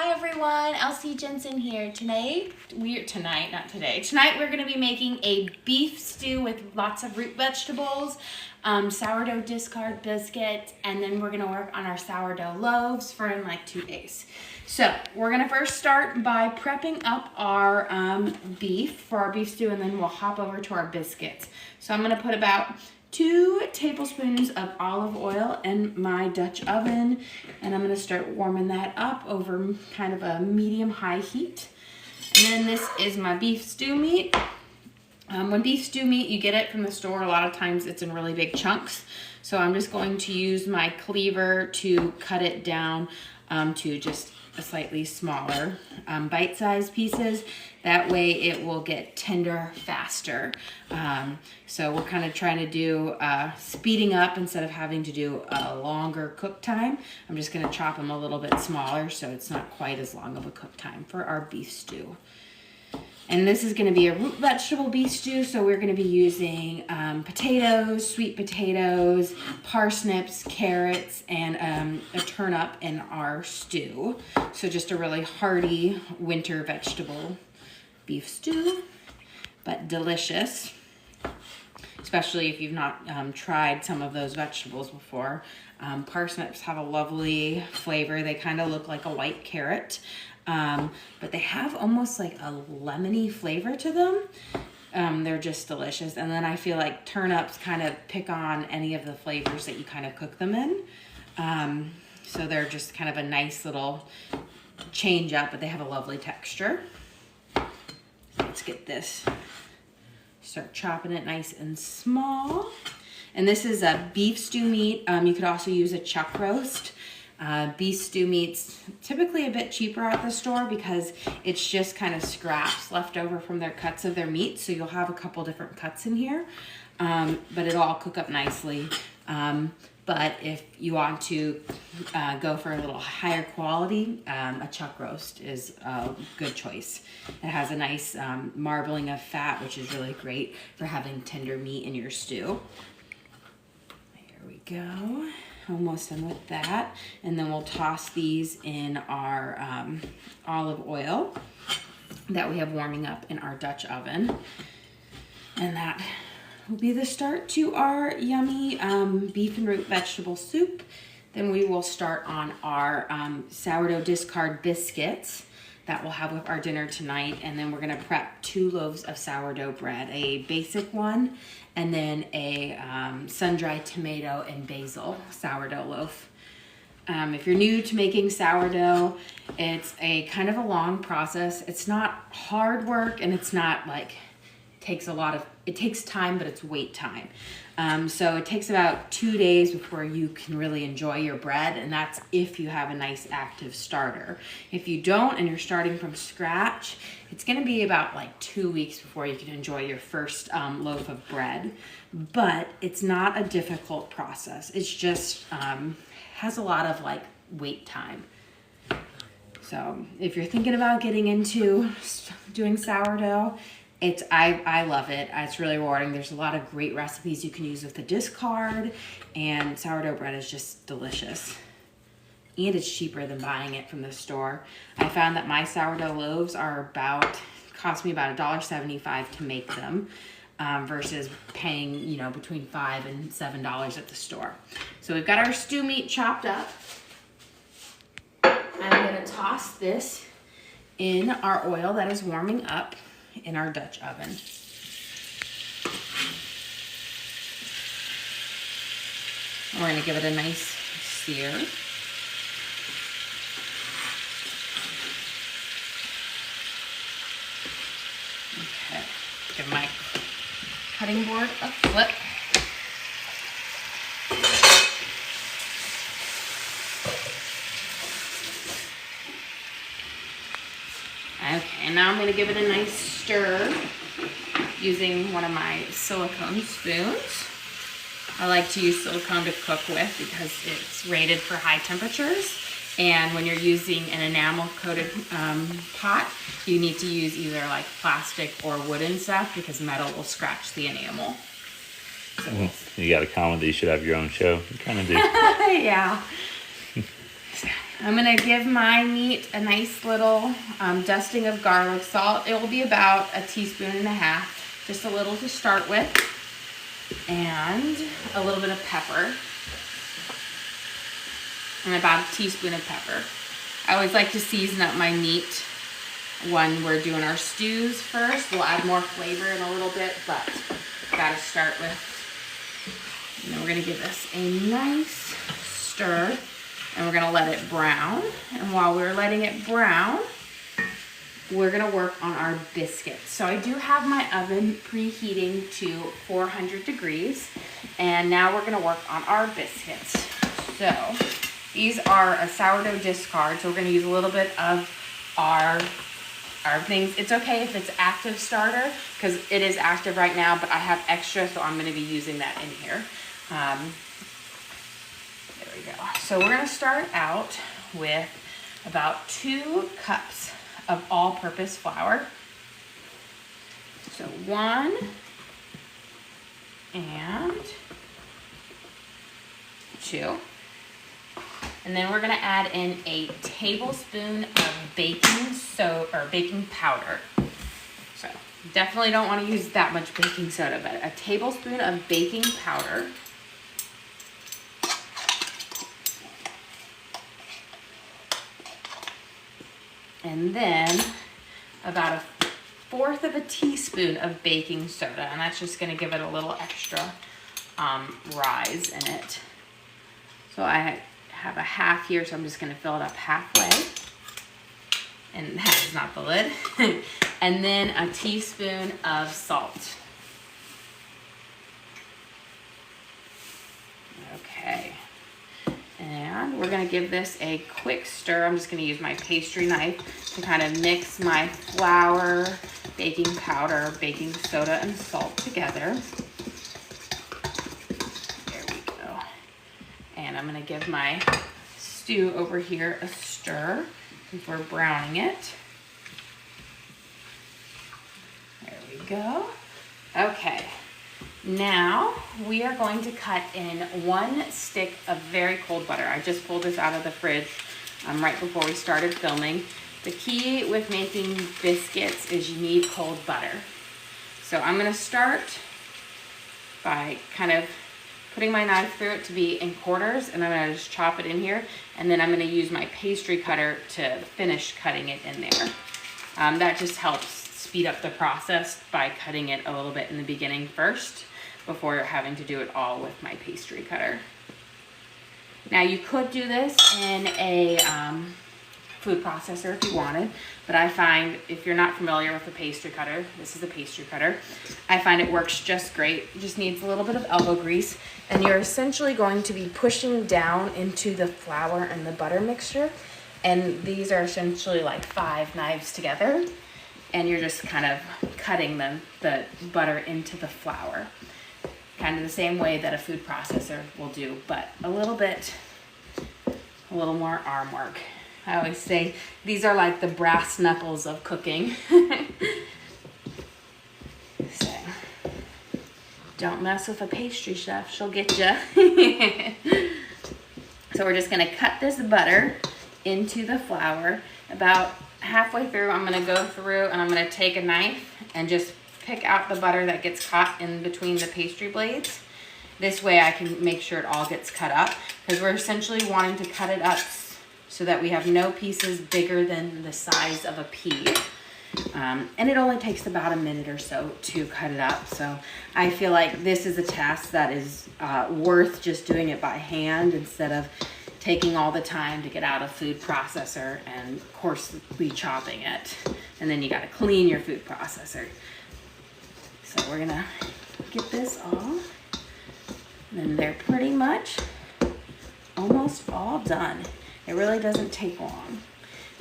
Hi everyone, Elsie Jensen here. Tonight we're going to be making a beef stew with lots of root vegetables, sourdough discard biscuits, and then we're going to work on our sourdough loaves for in like 2 days. So we're going to first start by prepping up our beef for our beef stew, and then we'll hop over to our biscuits. So I'm going to put about 2 tablespoons of olive oil in my Dutch oven, and I'm going to start warming that up over kind of a medium-high heat. And then this is my beef stew meat. When beef stew meat, you get it from the store, a lot of times it's in really big chunks. So I'm just going to use my cleaver to cut it down to just a slightly smaller bite-sized pieces. That way it will get tender faster. So we're kind of trying to do speeding up instead of having to do a longer cook time. I'm just gonna chop them a little bit smaller so it's not quite as long of a cook time for our beef stew. And this is going to be a root vegetable beef stew, so we're going to be using potatoes, sweet potatoes, parsnips, carrots, and a turnip in our stew. So just a really hearty winter vegetable beef stew, but delicious, especially if you've not tried some of those vegetables before. Parsnips have a lovely flavor. They kind of look like a white carrot. But they have almost like a lemony flavor to them. They're just delicious. And then I feel like turnips kind of pick on any of the flavors that you kind of cook them in. So they're just kind of a nice little change up, but they have a lovely texture. Let's get this. Start chopping it nice and small. And this is a beef stew meat. You could also use a chuck roast. Beef stew meat's typically a bit cheaper at the store because it's just kind of scraps left over from their cuts of their meat. So you'll have a couple different cuts in here, but it'll all cook up nicely. But if you want to go for a little higher quality, a chuck roast is a good choice. It has a nice marbling of fat, which is really great for having tender meat in your stew. There we go. Almost done with that. And then we'll toss these in our olive oil that we have warming up in our Dutch oven. And that will be the start to our yummy beef and root vegetable soup. Then we will start on our sourdough discard biscuits that we'll have with our dinner tonight. And then we're gonna prep 2 loaves of sourdough bread, a basic one, and then a sun-dried tomato and basil sourdough loaf. If you're new to making sourdough, it's a kind of a long process. It's not hard work, and it's not like, it takes time, but it's wait time. So it takes about 2 days before you can really enjoy your bread, and that's if you have a nice active starter. If you don't and you're starting from scratch, it's gonna be about like 2 weeks before you can enjoy your first loaf of bread. But it's not a difficult process. It's just has a lot of like wait time. So if you're thinking about getting into doing sourdough, I love it. It's really rewarding. There's a lot of great recipes you can use with the discard, and sourdough bread is just delicious. And it's cheaper than buying it from the store. I found that my sourdough loaves cost me about $1.75 to make them, versus paying, between $5 and $7 at the store. So we've got our stew meat chopped up. I'm gonna toss this in our oil that is warming up in our Dutch oven. And we're going to give it a nice sear. Okay, give my cutting board a flip. Okay, and now I'm going to give it a nice stir using one of my silicone spoons. I like to use silicone to cook with because it's rated for high temperatures. And when you're using an enamel coated pot, you need to use either like plastic or wooden stuff because metal will scratch the enamel. You got a comment that you should have your own show. You kind of do. Yeah. I'm gonna give my meat a nice little dusting of garlic salt. It will be about 1.5 teaspoons, just a little to start with, and a little bit of pepper, and about 1 teaspoon of pepper. I always like to season up my meat when we're doing our stews first. We'll add more flavor in a little bit, but gotta start with, and then we're gonna give this a nice stir, and we're gonna let it brown. And while we're letting it brown, we're gonna work on our biscuits. So I do have my oven preheating to 400 degrees, and now we're gonna work on our biscuits. So these are a sourdough discard, so we're gonna use a little bit of our things. It's okay if it's active starter, because it is active right now, but I have extra, so I'm gonna be using that in here. There we go. So we're gonna start out with about 2 cups of all-purpose flour. So 1 and 2. And then we're gonna add in a tablespoon of baking powder. So definitely don't want to use that much baking soda, but a tablespoon of baking powder. And then about 1/4 of a teaspoon of baking soda, and that's just gonna give it a little extra rise in it. So I have a half here, so I'm just gonna fill it up halfway. And that is not the lid. And then a teaspoon of salt. Okay. And we're gonna give this a quick stir. I'm just gonna use my pastry knife to kind of mix my flour, baking powder, baking soda, and salt together. There we go. And I'm gonna give my stew over here a stir since we're browning it. There we go. Okay. Now we are going to cut in 1 stick of very cold butter. I just pulled this out of the fridge right before we started filming. The key with making biscuits is you need cold butter. So I'm gonna start by kind of putting my knife through it to be in quarters, and I'm gonna just chop it in here, and then I'm gonna use my pastry cutter to finish cutting it in there. That just helps speed up the process by cutting it a little bit in the beginning first before having to do it all with my pastry cutter. Now you could do this in a food processor if you wanted, but I find if you're not familiar with a pastry cutter, this is a pastry cutter, I find it works just great. It just needs a little bit of elbow grease, and you're essentially going to be pushing down into the flour and the butter mixture, and these are essentially like 5 knives together, and you're just kind of cutting the butter into the flour. Kind of the same way that a food processor will do, but a little more arm work. I always say these are like the brass knuckles of cooking. So, don't mess with a pastry chef, she'll get you. So we're just gonna cut this butter into the flour. About halfway through, I'm gonna go through and I'm gonna take a knife and just pick out the butter that gets caught in between the pastry blades. This way I can make sure it all gets cut up, because we're essentially wanting to cut it up so that we have no pieces bigger than the size of a pea. And it only takes about a minute or so to cut it up. So I feel like this is a task that is worth just doing it by hand instead of taking all the time to get out a food processor and coarsely chopping it. And then you gotta clean your food processor. So we're gonna get this all, and then they're pretty much almost all done. It really doesn't take long.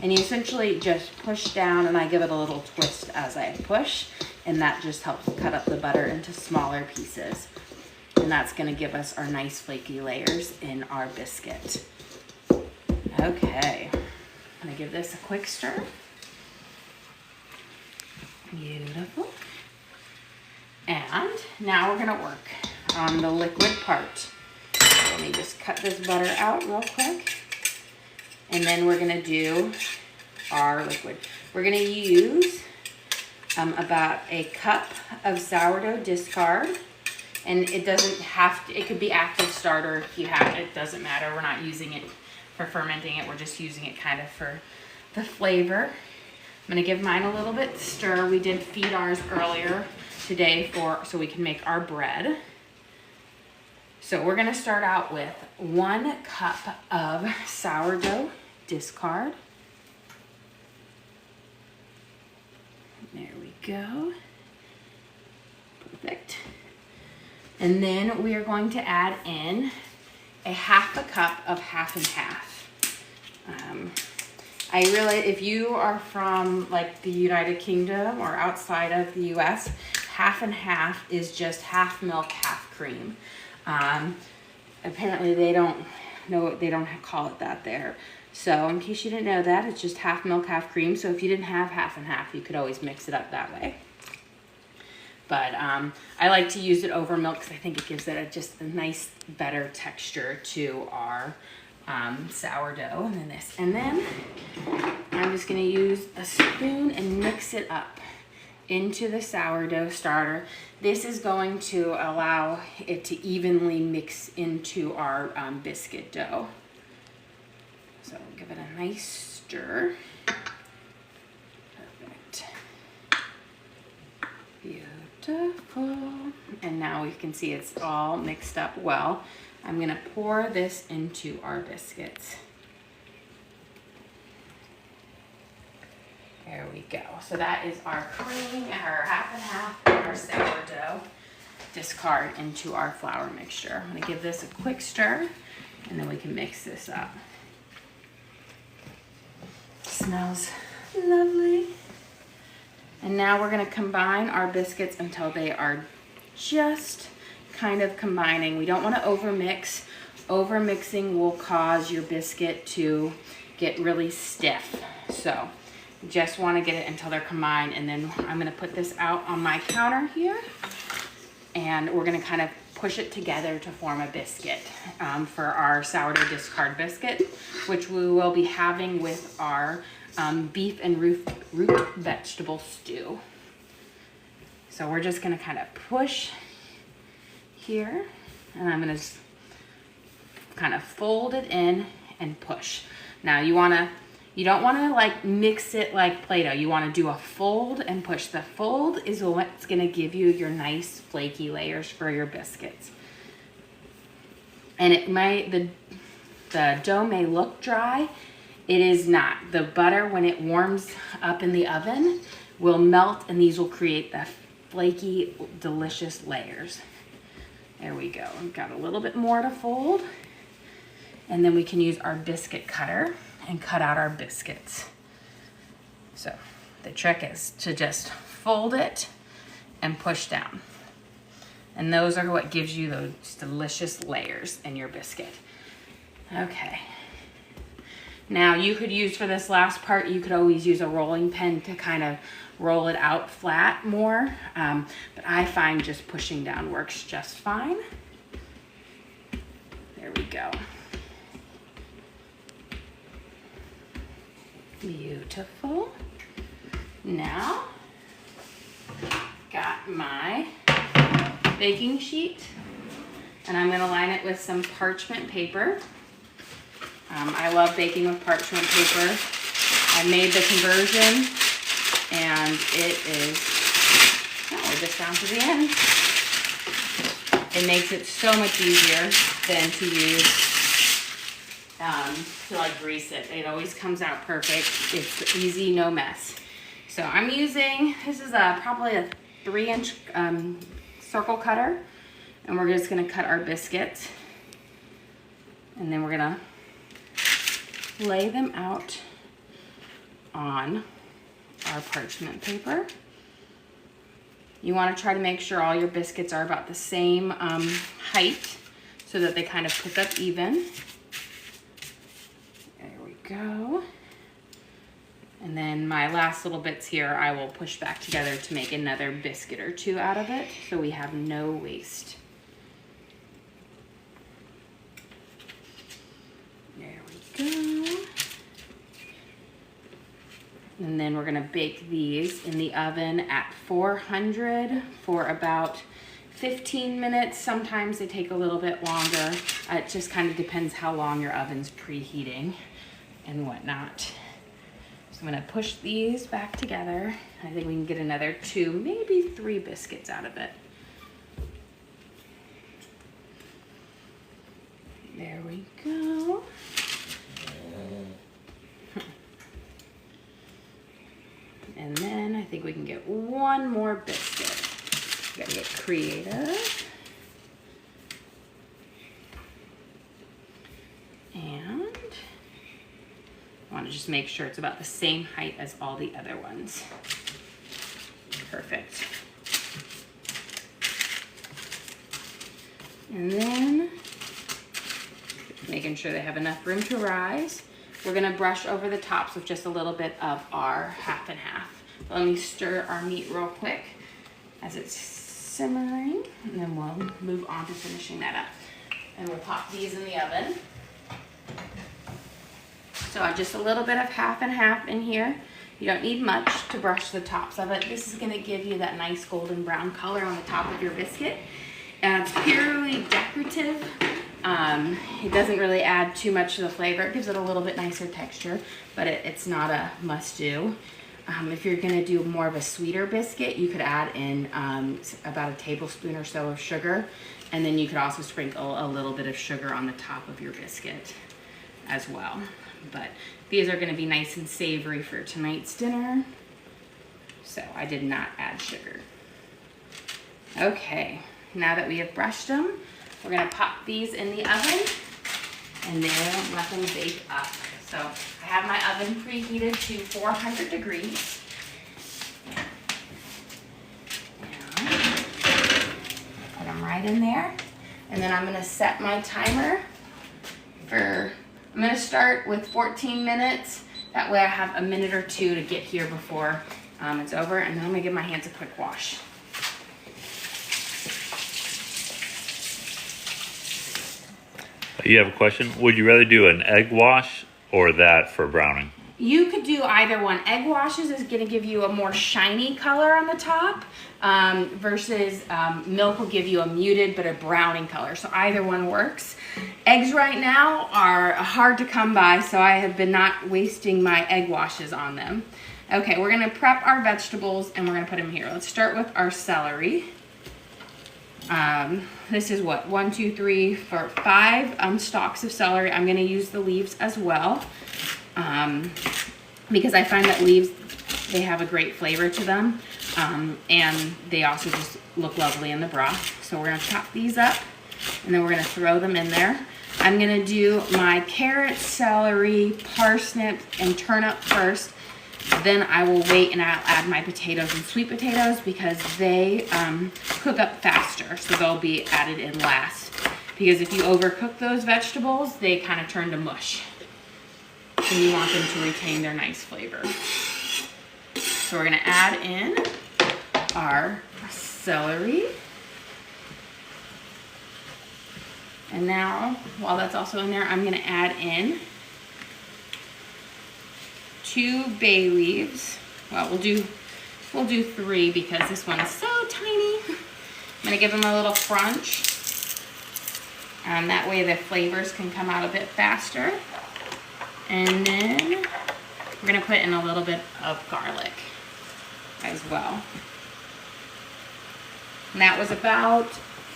And you essentially just push down, and I give it a little twist as I push, and that just helps cut up the butter into smaller pieces. And that's gonna give us our nice flaky layers in our biscuit. Okay, I'm gonna give this a quick stir. Beautiful. And now we're gonna work on the liquid part. So let me just cut this butter out real quick. And then we're gonna do our liquid. We're gonna use about a cup of sourdough discard. And it doesn't have to, it could be active starter if you have, it doesn't matter. We're not using it for fermenting it. We're just using it kind of for the flavor. I'm gonna give mine a little bit stir. We did feed ours earlier today so we can make our bread. So we're gonna start out with 1 cup of sourdough discard. There we go. Perfect. And then we are going to add in a 1/2 cup of half and half. If you are from like the United Kingdom or outside of the US, half and half is just half milk, half cream. Apparently they don't call it that there. So in case you didn't know that, it's just half milk, half cream. So if you didn't have half and half, you could always mix it up that way. But I like to use it over milk because I think it gives it just a nice, better texture to our sourdough. And then I'm just going to use a spoon and mix it up into the sourdough starter. This is going to allow it to evenly mix into our biscuit dough. So we'll give it a nice stir. Perfect. Beautiful. And now we can see it's all mixed up well. I'm gonna pour this into our biscuits. There we go. So that is our cream, our half and half, and our sourdough discard into our flour mixture. I'm gonna give this a quick stir and then we can mix this up. Smells lovely. And now we're gonna combine our biscuits until they are just kind of combining. We don't wanna overmix. Overmixing will cause your biscuit to get really stiff. So just wanna get it until they're combined, and then I'm gonna put this out on my counter here, and we're gonna kind of push it together to form a biscuit for our sourdough discard biscuit, which we will be having with our beef and root vegetable stew. So we're just gonna kind of push here, and I'm gonna kind of fold it in and push. Now you don't wanna like mix it like Play-Doh. You wanna do a fold and push. The fold is what's gonna give you your nice flaky layers for your biscuits. And the dough may look dry. It is not. The butter, when it warms up in the oven, will melt, and these will create the flaky, delicious layers. There we go. We've got a little bit more to fold. And then we can use our biscuit cutter and cut out our biscuits. So the trick is to just fold it and push down. And those are what gives you those delicious layers in your biscuit. Okay. Now you could use, for this last part, you could always use a rolling pin to kind of roll it out flat more. But I find just pushing down works just fine. There we go. Beautiful. Now, got my baking sheet, and I'm gonna line it with some parchment paper. I love baking with parchment paper. I made the conversion, and it is, we're just down to the end. It makes it so much easier than to use, to like grease it. It always comes out perfect. It's easy, no mess. So I'm using, this is probably a 3-inch circle cutter, and we're just gonna cut our biscuits, and then we're gonna lay them out on our parchment paper. You want to try to make sure all your biscuits are about the same height so that they kind of cook up even. There we go. And then my last little bits here I will push back together to make another biscuit or two out of it so we have no waste. There we go. And then we're gonna bake these in the oven at 400 for about 15 minutes. Sometimes they take a little bit longer. It just kind of depends how long your oven's preheating and whatnot. So I'm gonna push these back together. I think we can get another 2, maybe 3 biscuits out of it. There we go. And then I think we can get 1 more biscuit. Gotta get creative. And I want to just make sure it's about the same height as all the other ones. Perfect. And then making sure they have enough room to rise. We're gonna brush over the tops with just a little bit of our half and half. Let me stir our meat real quick as it's simmering, and then we'll move on to finishing that up. And we'll pop these in the oven. So just a little bit of half and half in here. You don't need much to brush the tops of it. This is gonna give you that nice golden brown color on the top of your biscuit. And it's purely decorative. It doesn't really add too much to the flavor. It gives it a little bit nicer texture, but it's not a must-do. If you're gonna do more of a sweeter biscuit, you could add in about a tablespoon or so of sugar, and then you could also sprinkle a little bit of sugar on the top of your biscuit as well. But these are gonna be nice and savory for tonight's dinner, so I did not add sugar. Okay, now that we have brushed them, we're gonna pop these in the oven and then let them bake up. So I have my oven preheated to 400 degrees. And put them right in there. And then I'm gonna set my timer for, I'm gonna start with 14 minutes. That way I have a minute or 2 to get here before it's over. And then I'm gonna give my hands a quick wash. You have a question? Would you rather do an egg wash or that for browning? You could do either one. Egg washes is going to give you a more shiny color on the top versus milk will give you a muted but a browning color. So either one works. Eggs right now are hard to come by, so I have been not wasting my egg washes on them. Okay, we're going to prep our vegetables and we're going to put them here. Let's start with our celery. This is what, 1, 2, 3, 4, 5 stalks of celery. I'm going to use the leaves as well because I find that leaves, they have a great flavor to them, and they also just look lovely in the broth. So we're going to chop these up and then we're going to throw them in there. I'm going to do my carrots, celery, parsnips, and turnip first. Then I will wait and I'll add my potatoes and sweet potatoes because they cook up faster, so they'll be added in last. Because if you overcook those vegetables, they kind of turn to mush. And you want them to retain their nice flavor. So we're gonna add in our celery. And now, while that's also in there, I'm gonna add in 2 bay leaves. Well, we'll do 3 because this one's so tiny. I'm gonna give them a little crunch. That way the flavors can come out a bit faster. And then we're gonna put in a little bit of garlic as well. And that was about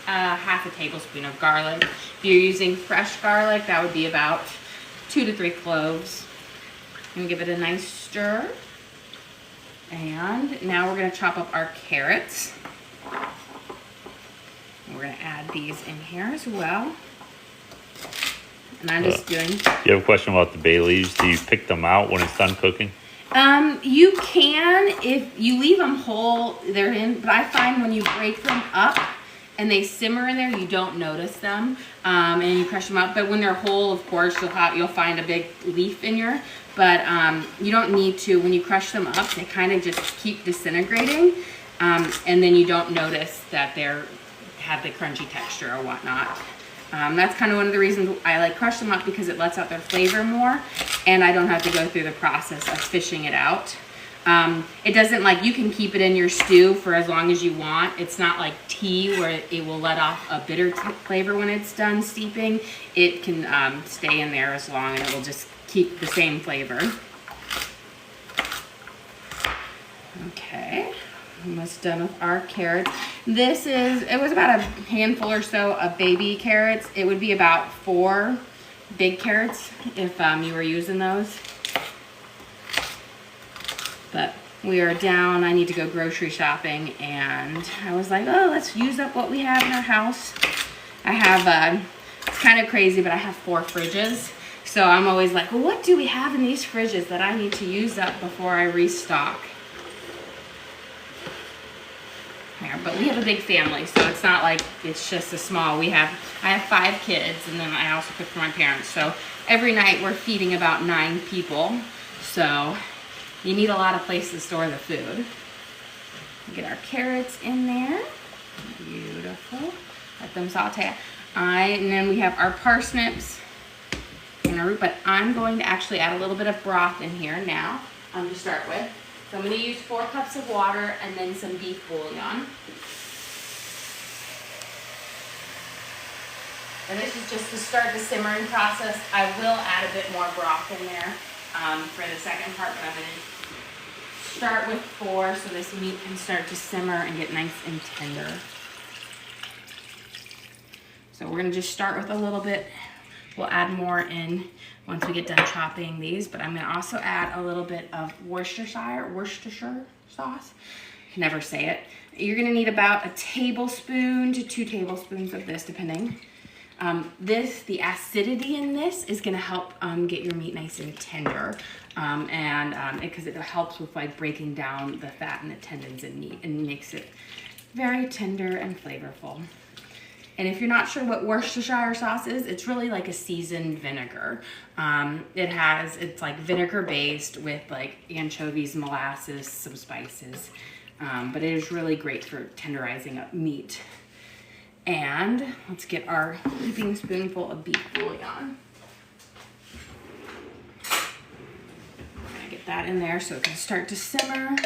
half a tablespoon of garlic. If you're using fresh garlic, that would be about 2 to 3 cloves. And give it a nice stir. And now we're going to chop up our carrots. And we're going to add these in here as well. And I'm just doing... You have a question about the bay leaves. Do you pick them out when it's done cooking? You can if you leave them whole, they're in, but I find when you break them up and they simmer in there, you don't notice them, and you crush them up. But when they're whole, of course, you'll find a big leaf in your. But you don't need to. When you crush them up, they kind of just keep disintegrating, and then you don't notice that they're have the crunchy texture or whatnot. That's kind of one of the reasons I like crush them up, because it lets out their flavor more, and I don't have to go through the process of fishing it out. It doesn't like, you can keep it in your stew for as long as you want. It's not like tea where it will let off a bitter flavor when it's done steeping. It can stay in there as long and it will just keep the same flavor. Okay, almost done with our carrots. It was about a handful or so of baby carrots. It would be about 4 big carrots if you were using those. But we are down, I need to go grocery shopping, and I was like, oh, let's use up what we have in our house. I have, it's kind of crazy, but I have 4 fridges. So I'm always like, well, what do we have in these fridges that I need to use up before I restock? Here, but we have a big family, so it's not like it's just a small. I have 5 kids, and then I also cook for my parents. So every night we're feeding about 9 people. So you need a lot of places to store the food. Get our carrots in there. Beautiful. Let them saute. And then we have our parsnips and our root, but I'm going to actually add a little bit of broth in here now to start with. So I'm going to use 4 cups of water and then some beef bouillon. And this is just to start the simmering process. I will add a bit more broth in there for the second part, but I'm going to start with 4 so this meat can start to simmer and get nice and tender. So we're going to just start with a little bit. We'll add more in once we get done chopping these, but I'm going to also add a little bit of Worcestershire sauce. I can never say it. You're going to need about a tablespoon to 2 tablespoons of this, depending. The acidity in this is going to help get your meat nice and tender, because it helps with like breaking down the fat and the tendons in meat and makes it very tender and flavorful. And if you're not sure what Worcestershire sauce is, it's really like a seasoned vinegar. It's like vinegar based with like anchovies, molasses, some spices. But it is really great for tenderizing up meat. And let's get our heaping spoonful of beef bouillon. I'm gonna get that in there so it can start to simmer.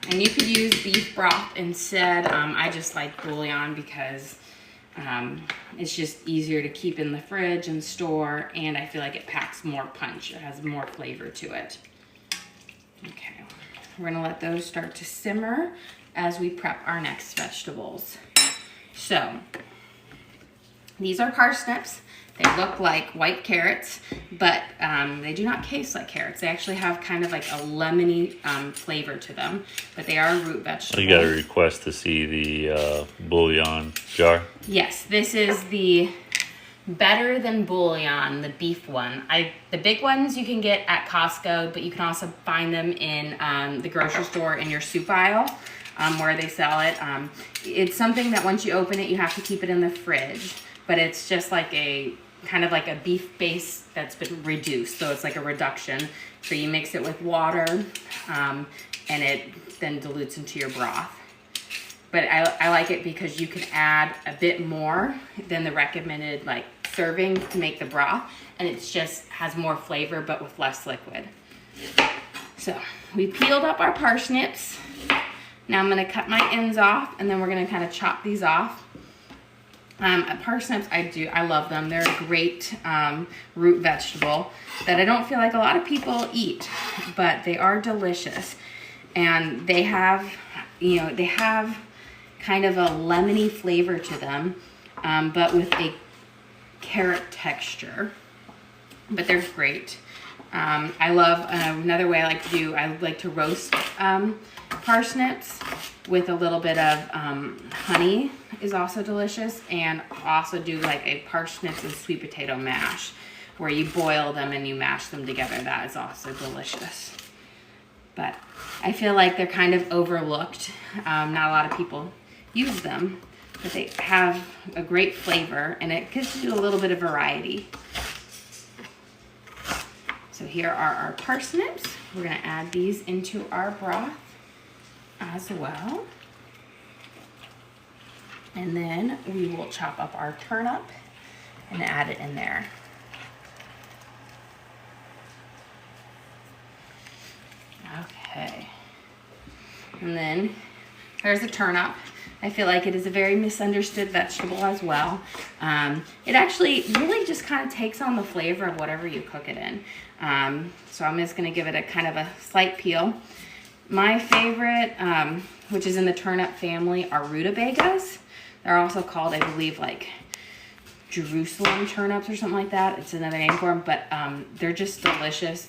And you could use beef broth instead. I just like bouillon because it's just easier to keep in the fridge and store, and I feel like it packs more punch. It has more flavor to it. Okay, we're gonna let those start to simmer as we prep our next vegetables. So, these are parsnips. They look like white carrots, but they do not taste like carrots. They actually have kind of like a lemony flavor to them, but they are root vegetables. You got a request to see the bouillon jar? Yes, this is the Better Than Bouillon, the beef one. The big ones you can get at Costco, but you can also find them in the grocery store in your soup aisle where they sell it. It's something that once you open it, you have to keep it in the fridge, but it's just like kind of like a beef base that's been reduced, so it's like a reduction. So you mix it with water, and it then dilutes into your broth. But I like it because you can add a bit more than the recommended like serving to make the broth, and it just has more flavor but with less liquid. So we peeled up our parsnips. Now I'm going to cut my ends off, and then we're going to kind of chop these off. Parsnips, I love them. They're a great root vegetable that I don't feel like a lot of people eat, but they are delicious. And they have kind of a lemony flavor to them, but with a carrot texture. But they're great. I love, another way I like to roast parsnips with a little bit of honey is also delicious, and also do like a parsnips and sweet potato mash where you boil them and you mash them together. That is also delicious. But I feel like they're kind of overlooked. Not a lot of people use them, but they have a great flavor, and it gives you a little bit of variety. So here are our parsnips. We're gonna add these into our broth as well. And then we will chop up our turnip and add it in there. And then there's a turnip. I feel like it is a very misunderstood vegetable as well. It actually really just kind of takes on the flavor of whatever you cook it in. So I'm just gonna give it a kind of a slight peel. My favorite, which is in the turnip family, are rutabagas. They're also called, I believe, like Jerusalem turnips or something like that. It's another name for them, but they're just delicious.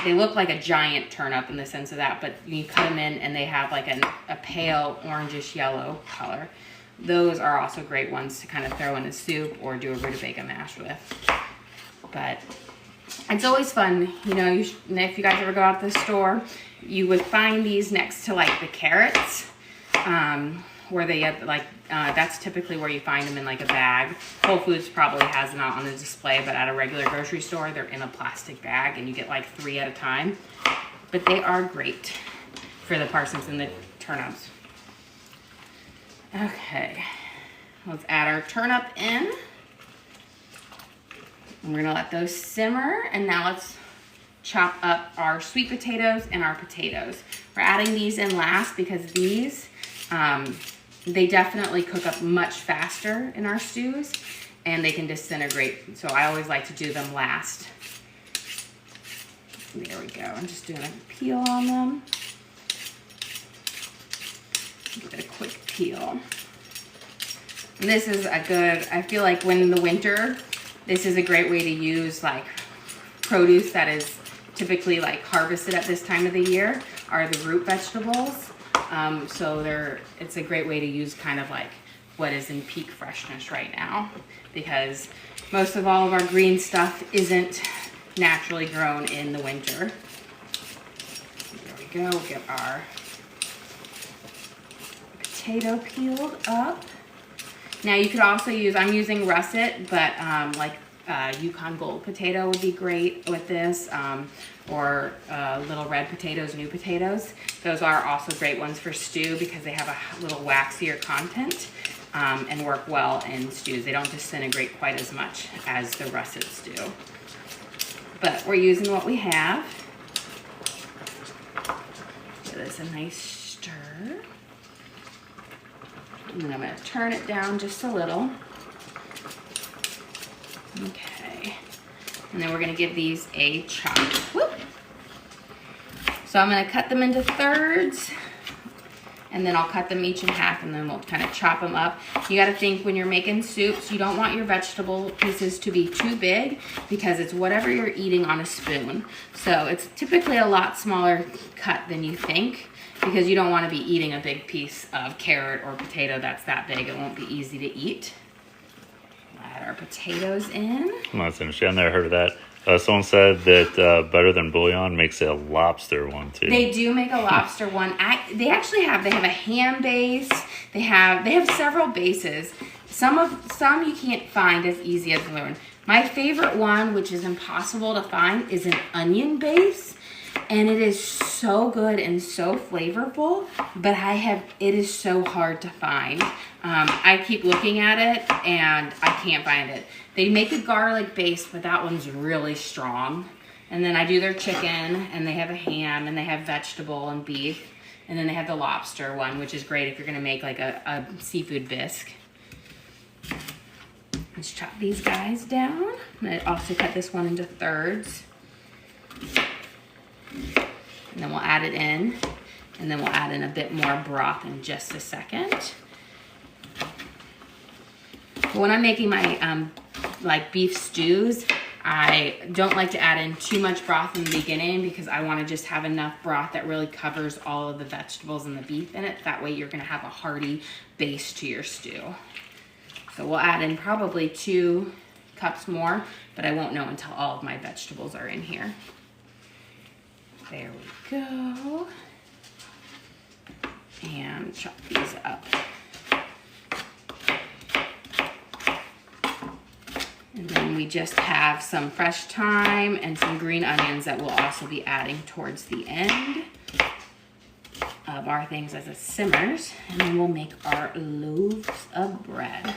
They look like a giant turnip in the sense of that, but you cut them in and they have like a pale orangish yellow color. Those are also great ones to kind of throw in a soup or do a rutabaga mash with. But it's always fun, you know, if you guys ever go out to the store, you would find these next to like the carrots, where they have like, that's typically where you find them in like a bag. Whole Foods probably has them out on the display, but at a regular grocery store, they're in a plastic bag and you get like 3 at a time. But they are great for the parsnips and the turnips. Okay, let's add our turnip in. And we're gonna let those simmer, and now let's chop up our sweet potatoes and our potatoes. We're adding these in last because these, they definitely cook up much faster in our stews and they can disintegrate. So I always like to do them last. There we go. I'm just doing a peel on them. Give it a quick peel. And this is a good, I feel like when in the winter, this is a great way to use like produce that is typically like harvested at this time of the year, are the root vegetables. So it's a great way to use kind of like what is in peak freshness right now, because most of all of our green stuff isn't naturally grown in the winter. There we go, we'll get our potato peeled up. Now you could also use, I'm using russet, but like Yukon Gold potato would be great with this, or little red potatoes, new potatoes. Those are also great ones for stew because they have a little waxier content and work well in stews. They don't disintegrate quite as much as the russets do. But we're using what we have. Give this a nice stir. And then I'm going to turn it down just a little. Okay. And then we're going to give these a chop. Whoop. So I'm going to cut them into thirds, and then I'll cut them each in half, and then we'll kind of chop them up. You got to think when you're making soups, you don't want your vegetable pieces to be too big because it's whatever you're eating on a spoon. So it's typically a lot smaller cut than you think, because you don't want to be eating a big piece of carrot or potato that's that big. It won't be easy to eat. Add our potatoes in. I'm not interested. I've never heard of that. Someone said that Better Than Bouillon makes a lobster one too. They do make a lobster one. They have a ham base. They have several bases. Some you can't find as easy as the other one. My favorite one, which is impossible to find, is an onion base. And it is so good and so flavorful, but it is so hard to find. I keep looking at it and I can't find it. They make a garlic base, but that one's really strong. And then I do their chicken, and they have a ham, and they have vegetable and beef. And then they have the lobster one, which is great if you're gonna make like a seafood bisque. Let's chop these guys down. I also cut this one into thirds. And then we'll add it in, and then we'll add in a bit more broth in just a second. But when I'm making my like beef stews, I don't like to add in too much broth in the beginning because I want to just have enough broth that really covers all of the vegetables and the beef in it. That way you're going to have a hearty base to your stew. So we'll add in probably 2 cups more, but I won't know until all of my vegetables are in here. There we go. And chop these up. And then we just have some fresh thyme and some green onions that we'll also be adding towards the end of our things as it simmers. And then we'll make our loaves of bread.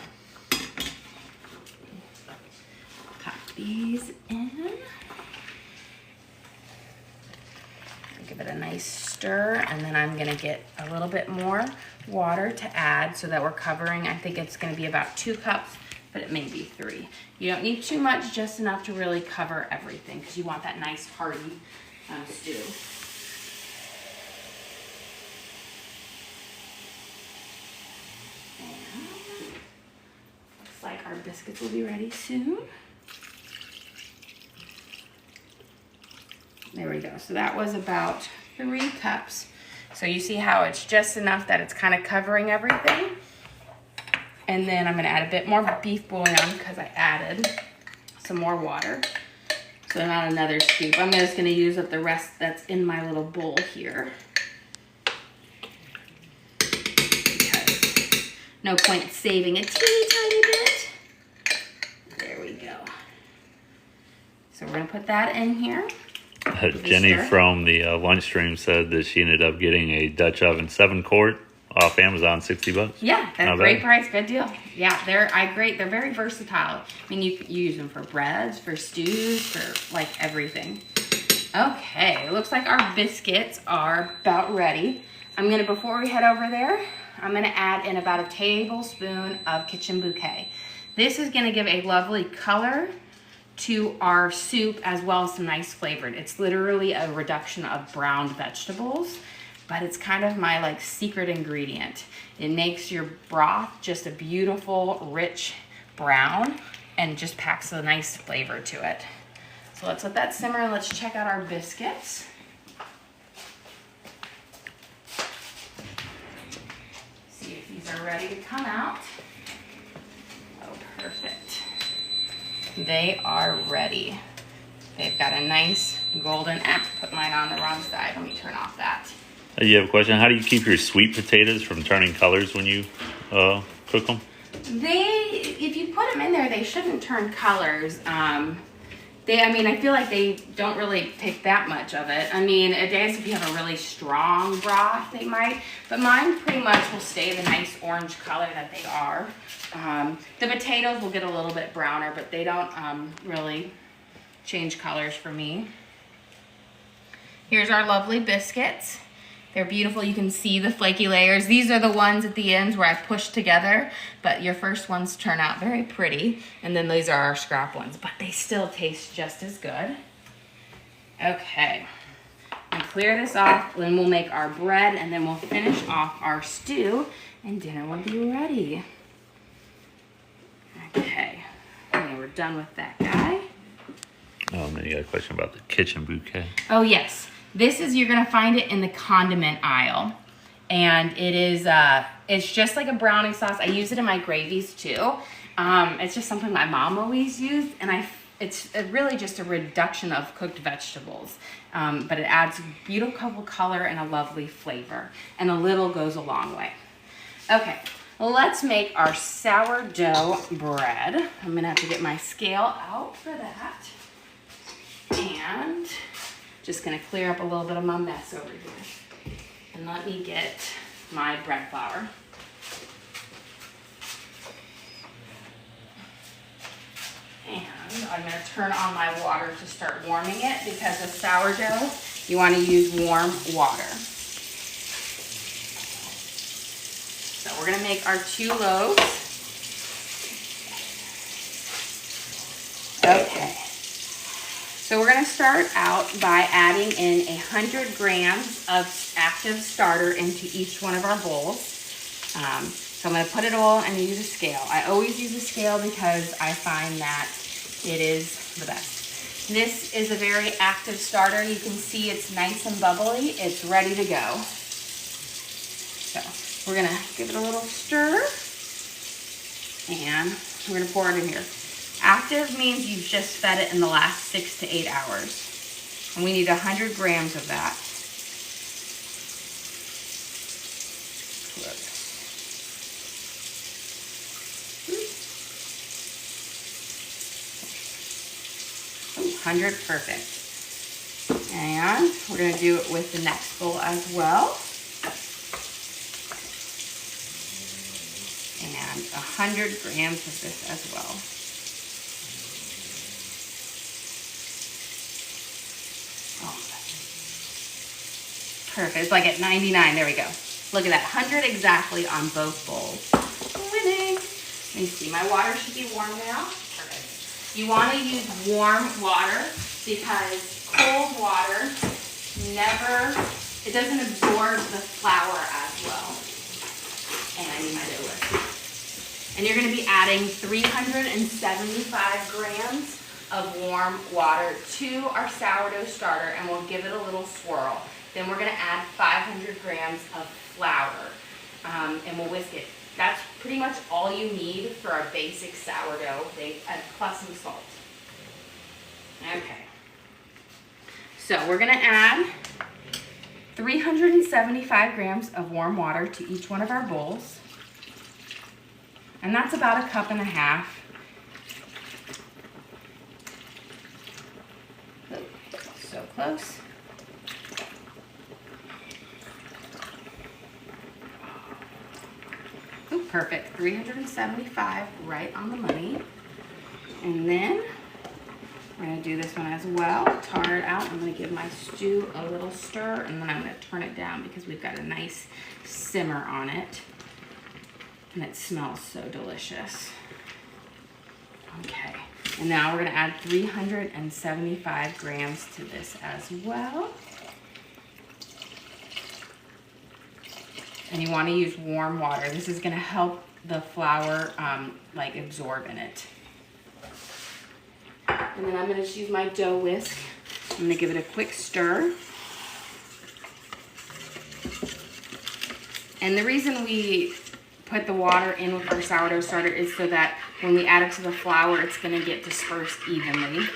Pop these in. Give it a nice nice stir, and then I'm gonna get a little bit more water to add so that we're covering. I think it's gonna be about 2 cups, but it may be 3. You don't need too much, just enough to really cover everything because you want that nice hearty stew. And looks like our biscuits will be ready soon. There we go. So that was about 3 cups. So you see how it's just enough that it's kind of covering everything. And then I'm gonna add a bit more beef bouillon because I added some more water. So not another scoop. I'm just gonna use up the rest that's in my little bowl here. Because no point saving a teeny tiny bit. There we go. So we're gonna put that in here. Jenny from the lunch stream said that she ended up getting a Dutch oven 7-quart off Amazon, $60. Yeah, that's a great price, good deal. Yeah, they're great. They're very versatile. I mean, you use them for breads, for stews, for like everything. Okay, it looks like our biscuits are about ready. Before we head over there, I'm gonna add in about a tablespoon of kitchen bouquet. This is gonna give a lovely color to our soup as well as some nice flavor. It's literally a reduction of browned vegetables, but it's kind of my like secret ingredient. It makes your broth just a beautiful, rich brown and just packs a nice flavor to it. So let's let that simmer and let's check out our biscuits. See if these are ready to come out. Oh, perfect. They are ready. They've got a nice golden, put mine on the wrong side. Let me turn off that. You have a question? How do you keep your sweet potatoes from turning colors when you cook them? If you put them in there, they shouldn't turn colors. I feel like they don't really take that much of it. I mean, I guess if you have a really strong broth, they might. But mine pretty much will stay the nice orange color that they are. The potatoes will get a little bit browner, but they don't really change colors for me. Here's our lovely biscuits. They're beautiful. You can see the flaky layers. These are the ones at the ends where I push together, but your first ones turn out very pretty. And then these are our scrap ones, but they still taste just as good. Okay, and clear this off, then we'll make our bread, and then we'll finish off our stew, and dinner will be ready. Okay, and we're done with that guy. Oh, and then you got a question about the kitchen bouquet. Oh, yes. This is, you're gonna find it in the condiment aisle. And it is, it's just like a browning sauce. I use it in my gravies too. It's just something my mom always used, and it's really just a reduction of cooked vegetables. But it adds beautiful color and a lovely flavor. And a little goes a long way. Okay, let's make our sourdough bread. I'm gonna have to get my scale out for that. And just gonna clear up a little bit of my mess over here. And let me get my bread flour. And I'm gonna turn on my water to start warming it, because with sourdough, you wanna use warm water. So we're gonna make our 2 loaves. Okay. So we're gonna start out by adding in 100 grams of active starter into each one of our bowls. So I'm gonna put it all and use a scale. I always use a scale because I find that it is the best. This is a very active starter. You can see it's nice and bubbly. It's ready to go. So we're gonna give it a little stir, and we're gonna pour it in here. Active means you've just fed it in the last 6 to 8 hours. And we need 100 grams of that. Ooh, 100, perfect. And we're gonna do it with the next bowl as well. And 100 grams of this as well. Perfect. It's like at 99. There we go. Look at that. 100 exactly on both bowls. Winning. Let me see. My water should be warm now. Perfect. You want to use warm water because cold water it doesn't absorb the flour as well. And I need my dough whisk. And you're going to be adding 375 grams of warm water to our sourdough starter, and we'll give it a little swirl. Then we're going to add 500 grams of flour, and we'll whisk it. That's pretty much all you need for our basic sourdough thing, plus some salt. Okay. So we're going to add 375 grams of warm water to each one of our bowls. And that's about 1.5 cups. So close. Ooh, perfect. 375, right on the money. And then we're going to do this one as well. Tar it out. I'm going to give my stew a little stir, and then I'm going to turn it down because we've got a nice simmer on it. And it smells so delicious. Okay. And now we're going to add 375 grams to this as well. And you want to use warm water. This is going to help the flour like absorb in it. And then I'm going to just use my dough whisk. I'm going to give it a quick stir. And the reason we put the water in with our sourdough starter is so that when we add it to the flour, it's going to get dispersed evenly.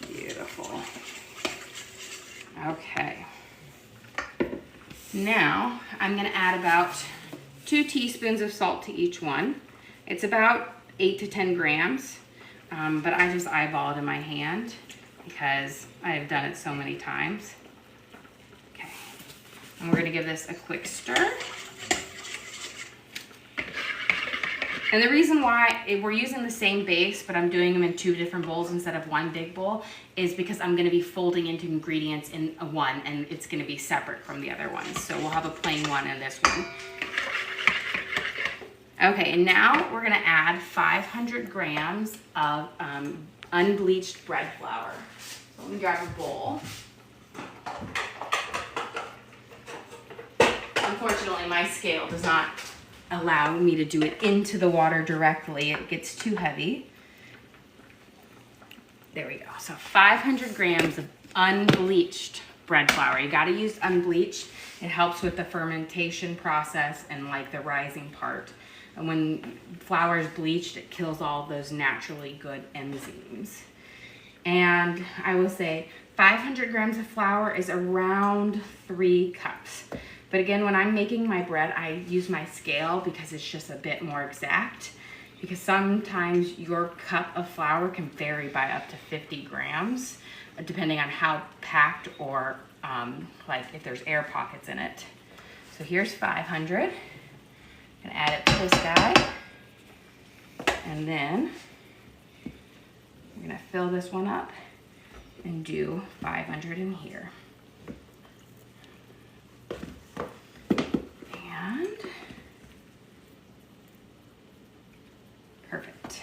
Beautiful. Okay. Now I'm going to add about 2 teaspoons of salt to each one. It's about 8 to 10 grams, but I just eyeball it in my hand because I have done it so many times. Okay, and we're going to give this a quick stir. And the reason why we're using the same base, but I'm doing them in 2 different bowls instead of one big bowl, is because I'm going to be folding into ingredients in one, and it's going to be separate from the other ones. So we'll have a plain one in this one. Okay, and now we're going to add 500 grams of unbleached bread flour. So let me grab a bowl. Unfortunately, my scale does not allow me to do it into the water directly. It gets too heavy. There we go. So 500 grams of unbleached bread flour. You got to use unbleached. It helps with the fermentation process and like the rising part. And when flour is bleached, it kills all those naturally good enzymes. And I will say 500 grams of flour is around 3 cups. But again, when I'm making my bread, I use my scale because it's just a bit more exact. Because sometimes your cup of flour can vary by up to 50 grams, depending on how packed or like if there's air pockets in it. So here's 500. I'm gonna add it to this guy. And then I'm gonna fill this one up and do 500 in here. And perfect.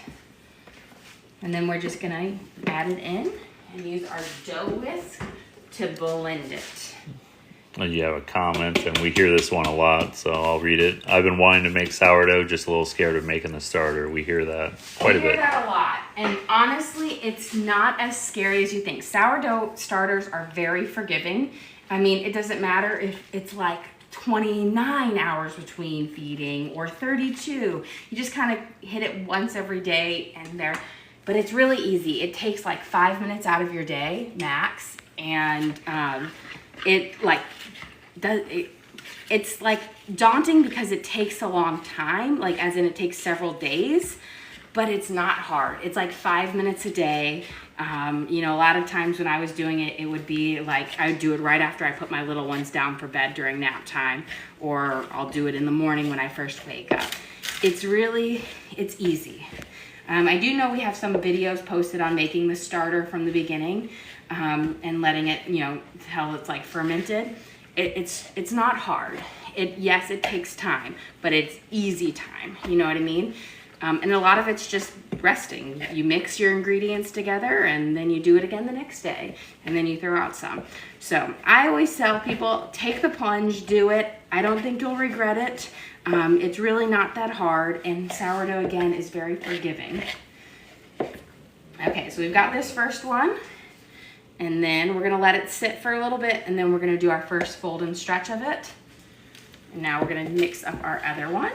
And then we're just gonna add it in and use our dough whisk to blend it. You have a comment, and we hear this one a lot, so I'll read it. I've been wanting to make sourdough, just a little scared of making the starter. We hear that quite a bit. We hear that a lot, and honestly, it's not as scary as you think. Sourdough starters are very forgiving. I mean, it doesn't matter if it's like 29 hours between feeding or 32. You just kind of hit it once every day and there. But it's really easy. It takes like 5 minutes out of your day, max, and it's like daunting because it takes a long time, like as in it takes several days, but it's not hard. It's like 5 minutes a day. You know, a lot of times when I was doing it, it would be like I would do it right after I put my little ones down for bed during nap time, or I'll do it in the morning when I first wake up. It's easy. I do know we have some videos posted on making the starter from the beginning and letting it, you know, till it's like fermented. It's not hard. Yes, it takes time, but it's easy time. You know what I mean? And a lot of it's just resting. You mix your ingredients together and then you do it again the next day and then you throw out some. So I always tell people, take the plunge, do it. I don't think you'll regret it. It's really not that hard, and sourdough again is very forgiving. Okay, so we've got this first one, and then we're gonna let it sit for a little bit, and then we're gonna do our first fold and stretch of it. And now we're gonna mix up our other one.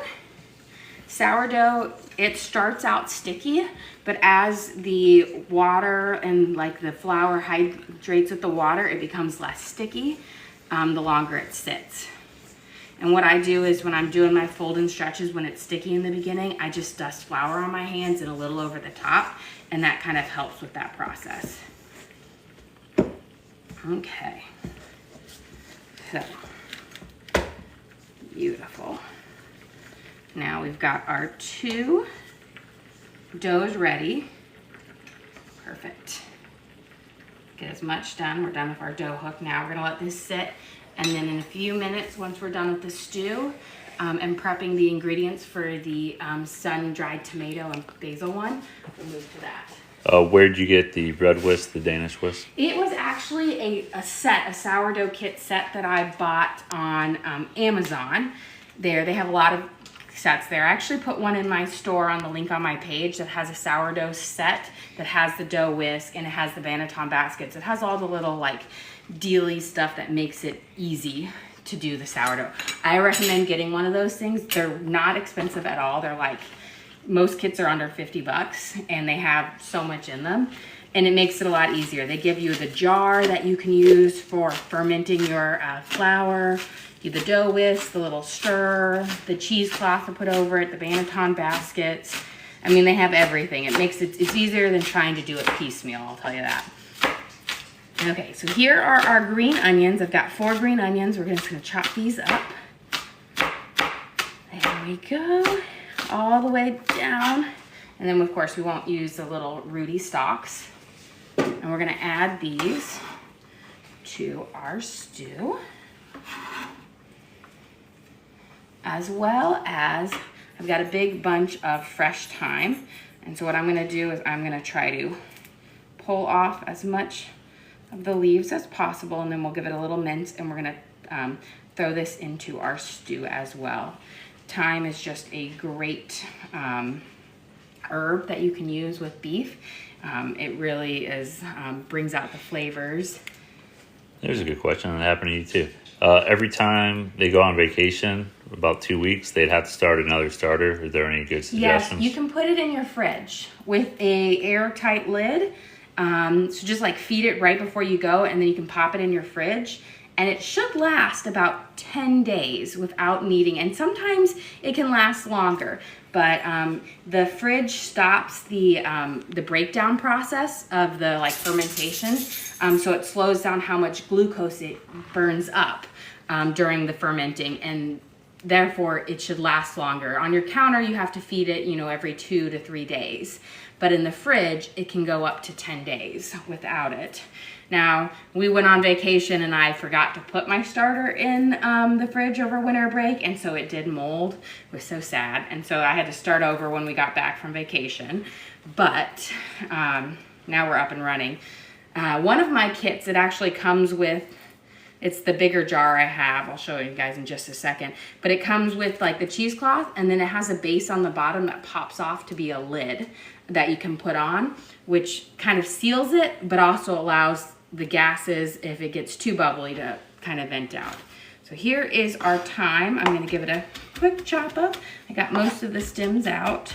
Sourdough, it starts out sticky, but as the water and like the flour hydrates with the water, it becomes less sticky the longer it sits. And what I do is when I'm doing my fold and stretches, when it's sticky in the beginning, I just dust flour on my hands and a little over the top, and that kind of helps with that process. Okay. So, beautiful. Now we've got our 2 doughs ready. Perfect. Get as much done. We're done with our dough hook. Now we're gonna let this sit, and then in a few minutes, once we're done with the stew and prepping the ingredients for the sun-dried tomato and basil one, we'll move to that. Where'd you get the bread whisk, the Danish whisk? It was actually a sourdough kit set that I bought on Amazon. They have a lot of sets there. I actually put one in my store on the link on my page that has a sourdough set that has the dough whisk and it has the Banneton baskets. It has all the little like dealy stuff that makes it easy to do the sourdough. I recommend getting one of those things. They're not expensive at all. They're like, most kits are under 50 bucks and they have so much in them, and it makes it a lot easier. They give you the jar that you can use for fermenting your flour, the dough whisk, the little stir, the cheesecloth to put over it, the Banneton baskets. I mean, they have everything. It's easier than trying to do it piecemeal, I'll tell you that. Okay, so here are our green onions. I've got 4 green onions. We're just gonna chop these up. There we go, all the way down. And then of course we won't use the little rooty stalks. And we're gonna add these to our stew, as well as I've got a big bunch of fresh thyme. And so what I'm gonna do is I'm gonna try to pull off as much of the leaves as possible, and then we'll give it a little mince, and we're gonna throw this into our stew as well. Thyme is just a great herb that you can use with beef. It really brings out the flavors. There's a good question that happened to you too. Every time they go on vacation, about 2 weeks, they'd have to start another starter. Are there any good suggestions? Yes, you can put it in your fridge with a airtight lid. So just like feed it right before you go, and then you can pop it in your fridge. And it should last about 10 days without needing, and sometimes it can last longer, but the fridge stops the breakdown process of the like fermentation, so it slows down how much glucose it burns up during the fermenting, and therefore it should last longer. On your counter, you have to feed it, you know, every 2 to 3 days, but in the fridge, it can go up to 10 days without it. Now, we went on vacation and I forgot to put my starter in the fridge over winter break, and so it did mold. It was so sad, and so I had to start over when we got back from vacation. But now we're up and running. One of my kits, it actually comes with, it's the bigger jar I have. I'll show you guys in just a second. But it comes with like the cheesecloth, and then it has a base on the bottom that pops off to be a lid that you can put on, which kind of seals it, but also allows the gases, if it gets too bubbly, to kind of vent out. So here is our thyme. I'm gonna give it a quick chop up. I got most of the stems out.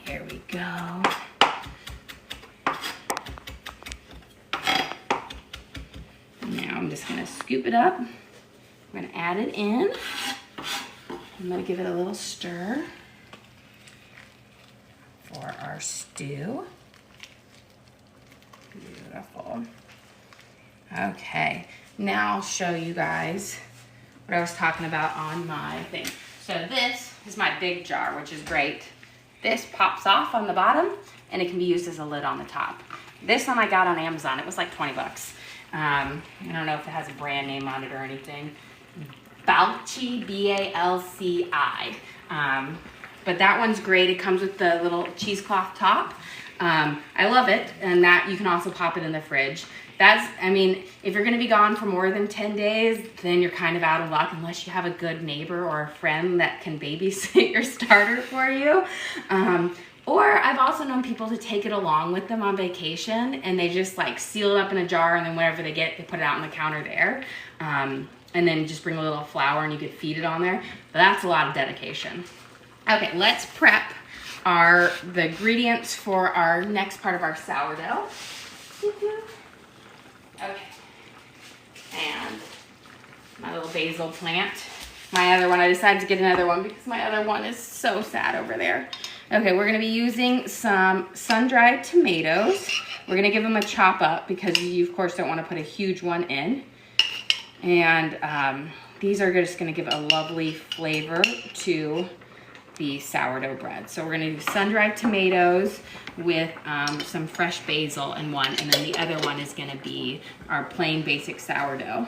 Here we go. Now I'm just gonna scoop it up. I'm gonna add it in. I'm gonna give it a little stir for our stew. Beautiful. Okay, now I'll show you guys what I was talking about on my thing. So this is my big jar, which is great. This pops off on the bottom and it can be used as a lid on the top. This one I got on Amazon. It was like 20 bucks. I don't know if it has a brand name on it or anything. Balci, B-A-L-C-I. But that one's great. It comes with the little cheesecloth top. I love it, and that you can also pop it in the fridge. I mean, if you're gonna be gone for more than 10 days, then you're kind of out of luck unless you have a good neighbor or a friend that can babysit your starter for you. Or I've also known people to take it along with them on vacation, and they just like seal it up in a jar, and then whatever they get, they put it out on the counter there. And then just bring a little flour and you could feed it on there. But that's a lot of dedication. Okay, let's prep the ingredients for our next part of our sourdough. Okay, and my little basil plant. My other one, I decided to get another one because my other one is so sad over there. Okay, we're gonna be using some sun-dried tomatoes. We're gonna give them a chop up because you of course don't wanna put a huge one in. And these are just gonna give a lovely flavor to the sourdough bread. So we're gonna do sun-dried tomatoes with some fresh basil in one, and then the other one is gonna be our plain basic sourdough.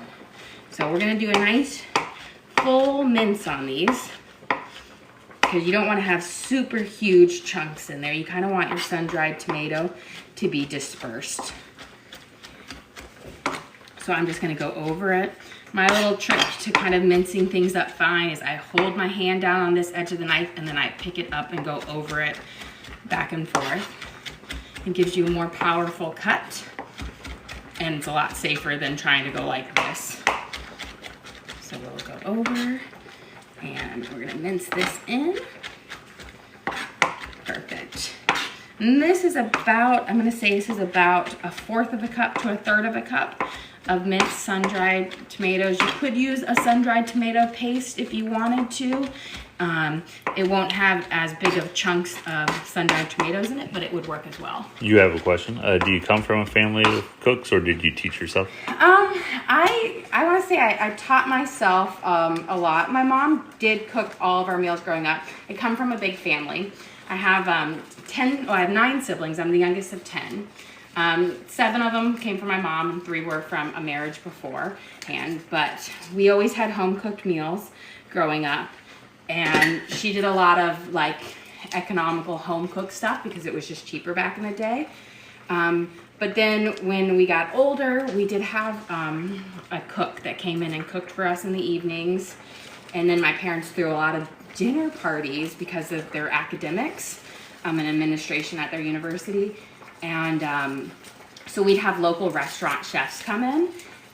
So we're gonna do a nice full mince on these because you don't wanna have super huge chunks in there. You kinda want your sun-dried tomato to be dispersed. So I'm just gonna go over it. My little trick to kind of mincing things up fine is I hold my hand down on this edge of the knife and then I pick it up and go over it back and forth. It gives you a more powerful cut, and it's a lot safer than trying to go like this. So we'll go over and we're gonna mince this in. Perfect. And this is about, I'm gonna say this is about 1/4 of a cup to 1/3 of a cup of minced sun-dried tomatoes. You could use a sun-dried tomato paste if you wanted to. It won't have as big of chunks of sun-dried tomatoes in it, but it would work as well. You have a question. Do you come from a family of cooks, or did you teach yourself? I want to say I taught myself a lot. My mom did cook all of our meals growing up. I come from a big family. I have I have 9 siblings. I'm the youngest of 10. 7 of them came from my mom and 3 were from a marriage beforehand, but we always had home-cooked meals growing up, and she did a lot of like economical home-cooked stuff because it was just cheaper back in the day. But then when we got older, we did have a cook that came in and cooked for us in the evenings, and then my parents threw a lot of dinner parties because of their academics and administration at their university. And so we'd have local restaurant chefs come in,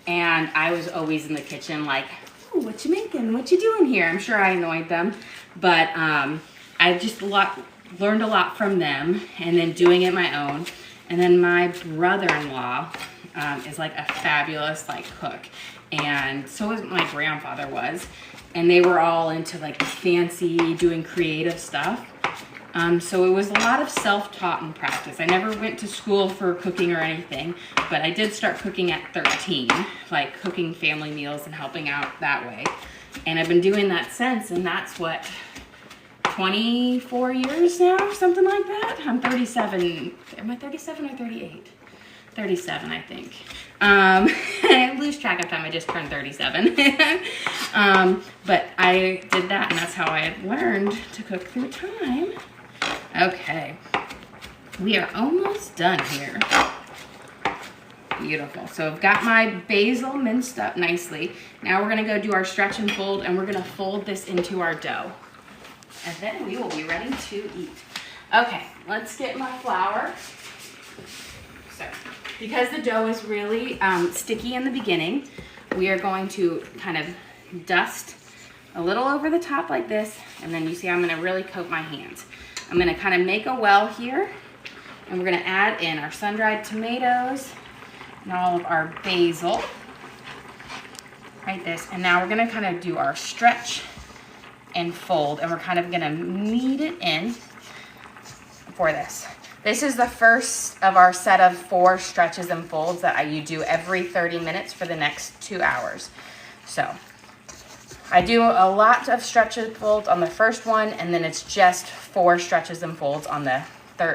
and I was always in the kitchen like, oh, what you making? What you doing here? I'm sure I annoyed them, but I just learned a lot from them, and then doing it my own. And then my brother-in-law is like a fabulous like cook, and so was my grandfather was, and they were all into like fancy doing creative stuff. So it was a lot of self-taught and practice. I never went to school for cooking or anything, but I did start cooking at 13, like cooking family meals and helping out that way. And I've been doing that since, and that's what, 24 years now, something like that? I'm 37. Am I 37 or 38? 37, I think. I lose track of time. I just turned 37. But I did that, and that's how I had learned to cook through time. Okay, we are almost done here. Beautiful. So I've got my basil minced up nicely. Now we're gonna go do our stretch and fold, and we're gonna fold this into our dough. And then we will be ready to eat. Okay, let's get my flour. So, because the dough is really sticky in the beginning, we are going to kind of dust a little over the top like this, and then you see I'm gonna really coat my hands. I'm gonna kind of make a well here, and we're gonna add in our sun-dried tomatoes and all of our basil, like this. And now we're gonna kind of do our stretch and fold, and we're kind of gonna knead it in for this. This is the first of our set of 4 stretches and folds that you do every 30 minutes for the next 2 hours. So I do a lot of stretches and folds on the first one, and then it's just 4 stretches and folds on the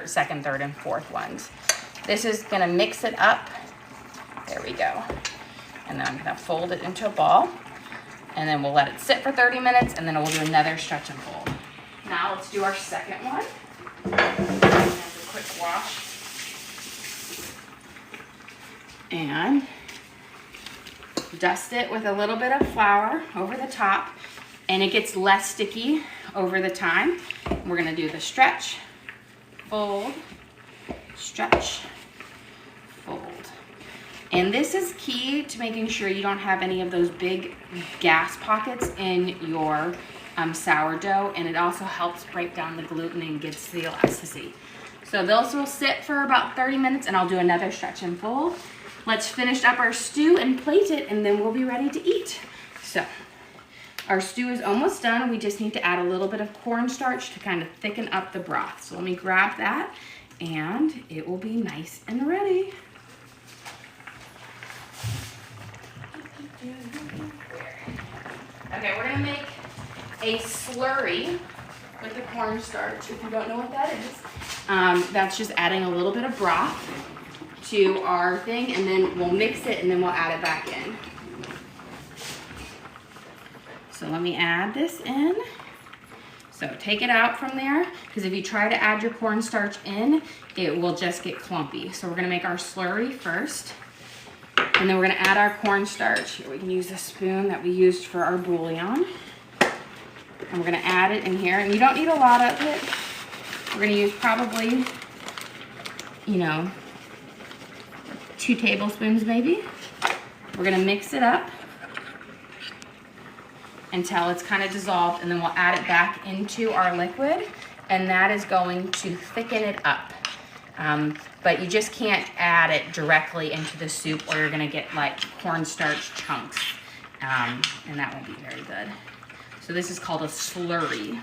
second, third, and fourth ones. This is gonna mix it up. There we go. And then I'm gonna fold it into a ball, and then we'll let it sit for 30 minutes, and then we'll do another stretch and fold. Now let's do our second one. And a quick wash. And dust it with a little bit of flour over the top, and it gets less sticky over the time. We're gonna do the stretch, fold, stretch, fold. And this is key to making sure you don't have any of those big gas pockets in your sourdough, and it also helps break down the gluten and gives the elasticity. So those will sit for about 30 minutes, and I'll do another stretch and fold. Let's finish up our stew and plate it, and then we'll be ready to eat. So our stew is almost done. We just need to add a little bit of cornstarch to kind of thicken up the broth. So let me grab that, and it will be nice and ready. Okay, we're gonna make a slurry with the cornstarch. If you don't know what that is, that's just adding a little bit of broth to our thing, and then we'll mix it, and then we'll add it back in. So let me add this in. So take it out from there, because if you try to add your cornstarch in, it will just get clumpy. So we're gonna make our slurry first, and then we're gonna add our cornstarch. Here, we can use the spoon that we used for our bouillon. And we're gonna add it in here, and you don't need a lot of it. We're gonna use probably, 2 tablespoons maybe. We're gonna mix it up until it's kind of dissolved, and then we'll add it back into our liquid, and that is going to thicken it up. But you just can't add it directly into the soup, or you're gonna get like cornstarch chunks, and that won't be very good. So this is called a slurry. You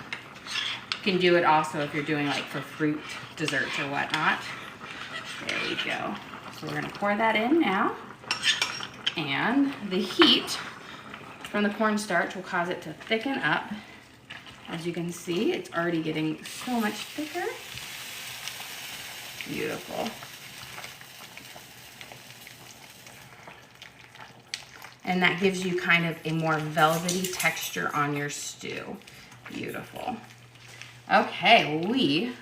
can do it also if you're doing like for fruit desserts or whatnot. There we go. So we're gonna pour that in now, and the heat from the cornstarch will cause it to thicken up. As you can see, it's already getting so much thicker. Beautiful. And that gives you kind of a more velvety texture on your stew. Beautiful. Okay, we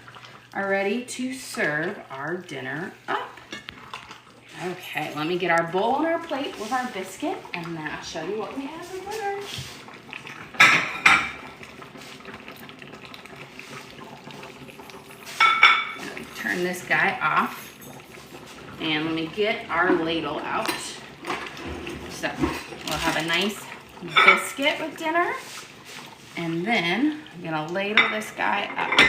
are ready to serve our dinner up. Okay, let me get our bowl on our plate with our biscuit, and then I'll show you what we have for dinner. Turn this guy off, and let me get our ladle out. So we'll have a nice biscuit with dinner, and then I'm gonna ladle this guy up.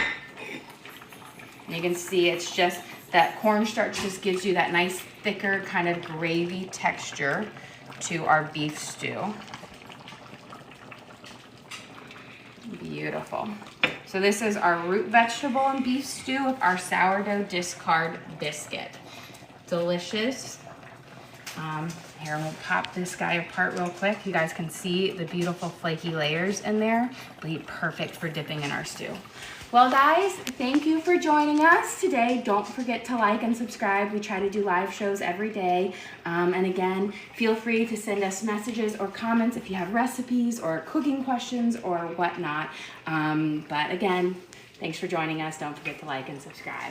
And you can see it's just that cornstarch just gives you that nice thicker kind of gravy texture to our beef stew. Beautiful. So this is our root vegetable and beef stew with our sourdough discard biscuit. Delicious. Here, we'll pop this guy apart real quick. You guys can see the beautiful flaky layers in there. It'll be perfect for dipping in our stew. Well, guys, thank you for joining us today. Don't forget to like and subscribe. We try to do live shows every day. And again, feel free to send us messages or comments if you have recipes or cooking questions or whatnot. But again, thanks for joining us. Don't forget to like and subscribe.